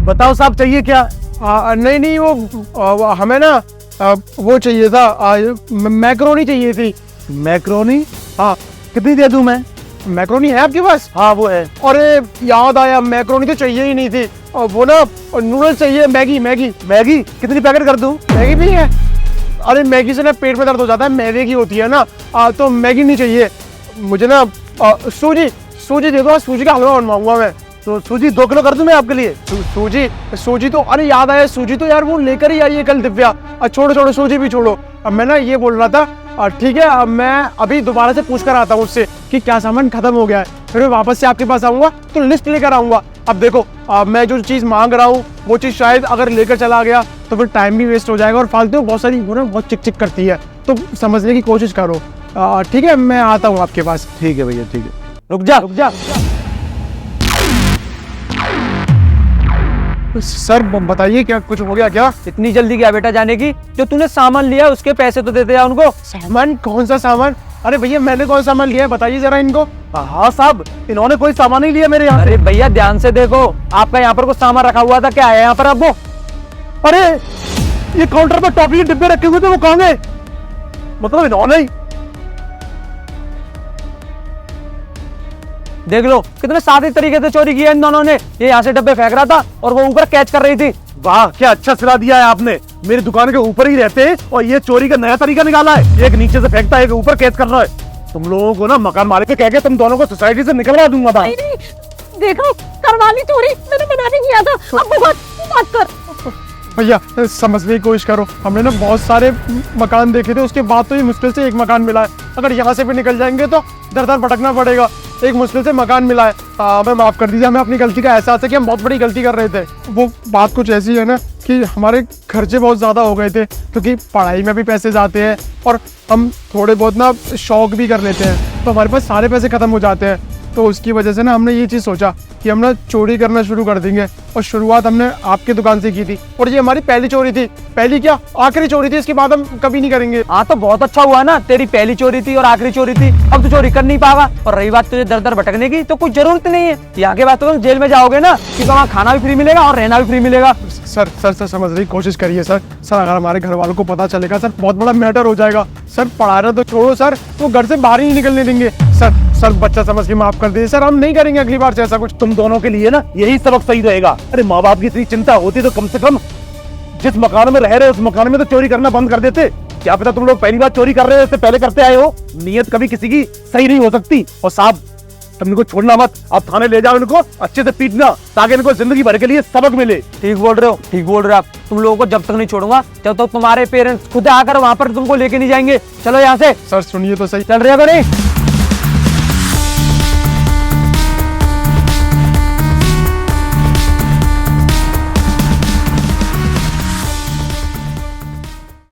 बताओ साहब चाहिए क्या? नहीं नहीं वो हमें ना वो चाहिए था, मैक्रोनी चाहिए थी। मैक्रोनी? हाँ कितनी दे दूं मैं? मैक्रोनी है आपके पास? हाँ वो है। अरे याद आया, मैक्रोनी तो चाहिए ही नहीं थी, और वो ना नूडल्स चाहिए, मैगी मैगी। मैगी कितनी पैकेट कर दूं? मैगी भी है? अरे मैगी से ना पेट में दर्द हो जाता है, मैदे की होती है ना, तो मैगी नहीं चाहिए मुझे ना। सूजी सूजी दे दो, सूजी का हलवा बनवाऊंगा मैं। तो सूजी 2 किलो कर दूं मैं आपके लिए? सूजी सूजी तो, अरे याद आया, सूजी तो यार वो लेकर ही आई है कल दिव्या। छोड़ो छोड़ो सूजी भी छोड़ो। अब मैं ना ये बोल रहा था, ठीक है अब मैं अभी दोबारा से पूछ कर आता हूँ उससे कि क्या सामान खत्म हो गया है, फिर मैं वापस से आपके पास आऊंगा तो लिस्ट लेकर आऊंगा। अब देखो मैं जो चीज़ मांग रहा हूँ वो चीज़ शायद अगर लेकर चला गया तो फिर टाइम भी वेस्ट हो जाएगा, और फालतू बहुत सारी वो ना बहुत चिक चिक करती है, तो समझने की कोशिश करो। ठीक है मैं आता हूँ आपके पास। ठीक है भैया ठीक है। रुक जा। सर बताइए क्या कुछ हो गया क्या? इतनी जल्दी क्या बेटा जाने की? जो तूने सामान लिया उसके पैसे तो देते जा उनको। सामान? कौन सा सामान? अरे भैया मैंने कौन सा सामान लिया है, बताइए जरा इनको। हाँ साहब, इन्होंने कोई सामान नहीं लिया मेरे यहाँ से। अरे भैया ध्यान से देखो, आपका यहाँ पर कुछ सामान रखा हुआ था, क्या है यहाँ पर? अब वो अरे ये काउंटर पे टॉफी के डिब्बे रखे हुए थे, वो कहाँ गए? मतलब इन्होंने ही। देख लो कितने सादे तरीके से चोरी किया इन दोनों ने। ये यहाँ से डब्बे फेंक रहा था और वो ऊपर कैच कर रही थी। वाह क्या अच्छा सिला दिया है आपने। मेरी दुकान के ऊपर ही रहते हैं और ये चोरी का नया तरीका निकाला है। एक नीचे से फेंकता है, एक ऊपर कैच कर रहा है। तुम लोगों को ना मकान मालिक के कह के तुम दोनों को सोसाइटी से निकलवा दूंगा था। देखो करवा ली चोरी, मैंने मना नहीं किया था। अब बात कर। भैया समझने की कोशिश करो, हमने ना बहुत सारे मकान देखे थे, उसके बाद तो ये मुश्किल से एक मकान मिला है। अगर यहाँ से भी निकल जाएंगे तो दर दर भटकना पड़ेगा। एक मुश्किल से मकान मिला है। हमें माफ़ कर दीजिए, हमें अपनी गलती का एहसास है कि हम बहुत बड़ी गलती कर रहे थे। वो बात कुछ ऐसी है ना कि हमारे खर्चे बहुत ज़्यादा हो गए थे, क्योंकि पढ़ाई में भी पैसे जाते हैं और हम थोड़े बहुत ना शौक भी कर लेते हैं, तो हमारे पास सारे पैसे ख़त्म हो जाते हैं। तो उसकी वजह से ना हमने ये चीज़ सोचा कि हम ना चोरी करना शुरू कर देंगे, और शुरुआत हमने आपकी दुकान से की थी, और ये हमारी पहली चोरी थी। पहली क्या, आखिरी चोरी थी, इसके बाद हम कभी नहीं करेंगे। हाँ तो बहुत अच्छा हुआ ना, तेरी पहली चोरी थी और आखिरी चोरी थी, अब तो चोरी कर नहीं पाएगा। और रही बात तुझे दर दर भटकने की, तो कुछ जरूरत नहीं है। यहाँ के बाद तो तुम जेल में जाओगे ना, क्योंकि वहाँ खाना भी फ्री मिलेगा और रहना भी फ्री मिलेगा। सर समझने की कोशिश करिए सर। अगर हमारे घर वालों को पता चलेगा सर, बहुत बड़ा मैटर हो जाएगा। सर पढ़ाना तो छोड़ो सर, वो घर से बाहर ही नहीं निकलने देंगे। सर बच्चा समझ के माफ कर दीजिए सर, हम नहीं करेंगे अगली बार से ऐसा कुछ। तुम दोनों के लिए ना यही सबक सही रहेगा। अरे माँ बाप की इतनी चिंता होती तो कम से कम जिस मकान में रह रहे हो उस मकान में तो चोरी करना बंद कर देते। क्या पता तुम लोग पहली बार चोरी कर रहे हो, इससे पहले करते आए हो। नियत कभी किसी की सही नहीं हो सकती। और साहब तुम इनको छोड़ना मत, आप थाने ले जाओ, इनको अच्छे से पीटना ताकि इनको जिंदगी भर के लिए सबक मिले। ठीक बोल रहे हो आप। तुम लोगों को जब तक नहीं छोड़ूंगा जब तक तुम्हारे पेरेंट्स खुद आकर वहाँ पर तुमको लेके नहीं जाएंगे। चलो यहाँ से। सर सुनिए तो सही। चल रहे हो नहीं?